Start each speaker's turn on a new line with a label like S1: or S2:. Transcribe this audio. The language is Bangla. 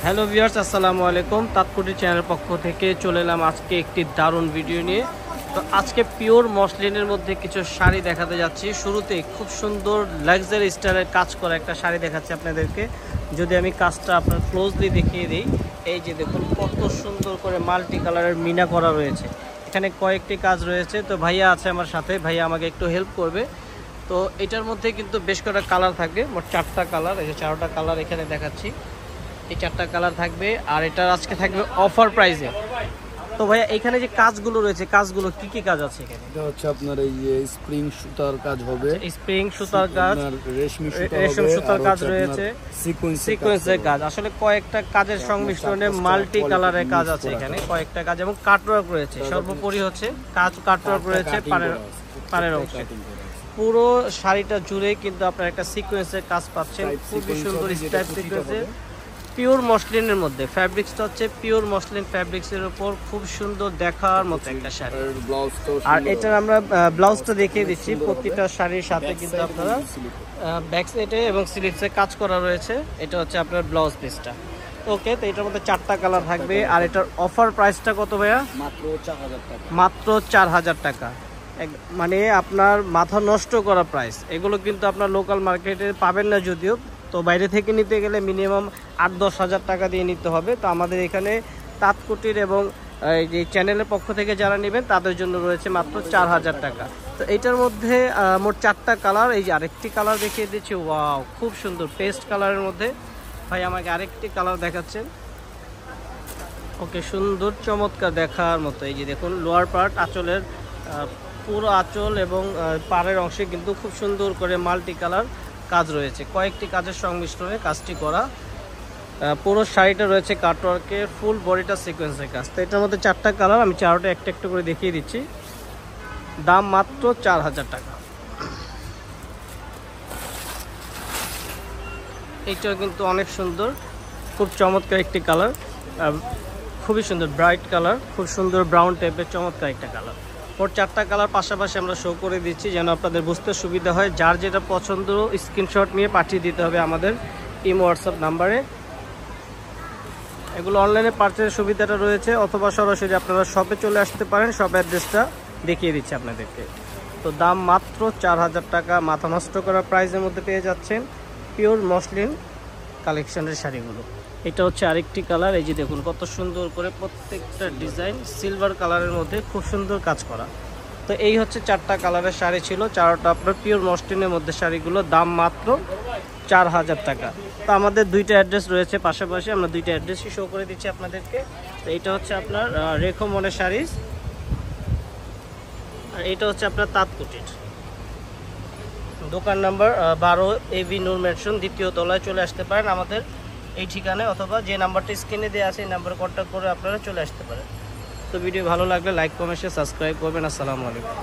S1: হ্যালো ভিউয়ার্স, আসসালামু আলাইকুম। তাৎকুটি চ্যানেলের পক্ষ থেকে চলে এলাম আজকে একটি দারুণ ভিডিও নিয়ে। তো আজকে পিওর মসলিনের মধ্যে কিছু শাড়ি দেখাতে যাচ্ছি। শুরুতে খুব সুন্দর লাক্সারি স্টাইলের কাজ করা একটা শাড়ি দেখাচ্ছি আপনাদেরকে। যদি আমি কাজটা আপনার ক্লোজলি দেখিয়ে দিই, এই যে দেখুন কত সুন্দর করে মাল্টি কালারের মিনা করা রয়েছে। এখানে কয়েকটি কাজ রয়েছে। তো ভাইয়া আছে আমার সাথে, ভাইয়া আমাকে একটু হেল্প করবে। তো এটার মধ্যে কিন্তু বেশ কটা কালার থাকবে, মোট 4টা কালার। এই যে 4টা কালার এখানে দেখাচ্ছি, এই 4টা কালার থাকবে। আর এটার আজকে থাকবে অফার প্রাইসে। তো ভাইয়া এখানে যে কাজগুলো রয়েছে, কাজগুলো কি কি কাজ আছে এখানে?
S2: এটা হচ্ছে আপনার এই যে স্প্রিং সুতার কাজ হবে,
S1: স্প্রিং সুতার কাজ,
S2: রেশমি
S1: সুতার কাজ রয়েছে, সিকোয়েন্সের কাজ। আসলে কয়েকটা কাজের সংমিশ্রণে মাল্টি কালারের কাজ আছে এখানে, কয়েকটা কাজ এবং কাটওয়ার্ক রয়েছে। সর্বোপরি হচ্ছে কাটওয়ার্ক রয়েছে পাড়ের অংশে। পুরো শাড়িটা জুড়ে কিন্তু আপনার একটা সিকোয়েন্সের কাজ পাচ্ছেন, খুবই সুন্দর স্টাইপ সিকোয়েন্সের। পিওর মসলিনের মধ্যে ফ্যাব্রিক্সটা হচ্ছে পিওর মসলিন ফ্যাব্রিক্সের উপর, খুব সুন্দর দেখার মতো একটা শাড়ি। আর এটার আমরা ব্লাউজটা দেখিয়ে দিচ্ছি। প্রতিটা শাড়ির সাথে কিন্তু আপনারা ব্যাক সাইডে এবং স্লিভসে কাজ করা রয়েছে। এটা হচ্ছে আপনার ব্লাউজ পিসটা। ওকে, তো এটার মধ্যে 4টা কালার থাকবে। আর এটার অফার প্রাইসটা কত ভাইয়া?
S2: মাত্র 4000 টাকা।
S1: মাত্র 4000 টাকা। মানে আপনার মাথা নষ্ট করা প্রাইস। এগুলো কিন্তু আপনার লোকাল মার্কেটে পাবেন না যদিও, তো বাইরে থেকে নিতে গেলে মিনিমাম 8-10 হাজার টাকা দিয়ে নিতে হবে। তো আমাদের এখানে তাঁতকুটির এবং এই যে চ্যানেলের পক্ষ থেকে যারা নেবেন তাদের জন্য রয়েছে মাত্র 4000 টাকা। তো এটার মধ্যে মোট 4টা কালার। এই যে আরেকটি কালার দেখিয়ে দিচ্ছি, ওয়াও খুব সুন্দর পেস্ট কালারের মধ্যে। ভাই আমাকে আরেকটি কালার দেখাচ্ছেন। ওকে, সুন্দর চমৎকার দেখার মতো। এই যে দেখুন লোয়ার পার্ট, আঁচলের পুরো আঁচল এবং পাড়ের অংশে কিন্তু খুব সুন্দর করে মাল্টি কালার কাজ রয়েছে। কয়েকটি কাজের সংমিশ্রণে কাজটি করা। পুরো শাড়িটা রয়েছে কাটওয়ার্কে, ফুল বডিটা সিকোয়েন্সের কাজ। তো এটার মধ্যে 4টা কালার, আমি 4টা একটা একটা করে দেখিয়ে দিচ্ছি। দাম মাত্র 4000 টাকা। এইটাও কিন্তু অনেক সুন্দর, খুব চমৎকার একটি কালার, খুবই সুন্দর ব্রাইট কালার, খুব সুন্দর ব্রাউন টাইপের চমৎকার একটা কালার। মোট 4টা কালার পাশাপাশি আমরা শো করে দিচ্ছি যেন আপনাদের বুঝতে সুবিধা হয়। যার যেটা পছন্দ স্ক্রিনশট নিয়ে পাঠিয়ে দিতে হবে আমাদের ইমো হোয়াটসঅ্যাপ নাম্বারে। এগুলো অনলাইনে পারচেজের সুবিধাটা রয়েছে, অথবা সরাসরি আপনারা শপে চলে আসতে পারেন। শপ অ্যাড্রেসটা দেখিয়ে দিচ্ছি আপনাদেরকে। তো দাম মাত্র 4000 টাকা। মাথা নষ্ট করা প্রাইসের মধ্যে পেয়ে যাচ্ছেন পিওর মসলিন কালেকশনের শাড়িগুলো। এটা হচ্ছে আরেকটি কালার। এই যে দেখুন কত সুন্দর করে প্রত্যেকটা ডিজাইন সিলভার কালারের মধ্যে খুব সুন্দর কাজ করা। তো এই হচ্ছে 4টা কালারের শাড়ি ছিল, 4টা আপনার পিওর মসলিনের মধ্যে শাড়িগুলো। দাম মাত্র 4000 টাকা। তো আমাদের 2টা অ্যাড্রেস রয়েছে পাশাপাশি, আমরা 2টা অ্যাড্রেসই শো করে দিচ্ছি আপনাদেরকে। তো এইটা হচ্ছে আপনার রেখো মনে শাড়িজ, আর এটা হচ্ছে আপনার তাঁতকুটির দোকান নাম্বার 12 AB নূর ম্যানশন, 2য় তলায় চলে আসতে পারেন আমাদের এই ঠিকানায়, অথবা যে নাম্বারটা স্ক্রিনে দেওয়া আছে এই নাম্বারে কন্ট্যাক্ট করে আপনারা চলে আসতে পারেন। তো ভিডিও ভালো লাগলে লাইক কমেন্ট সাবস্ক্রাইব করবেন। আসসালামু আলাইকুম।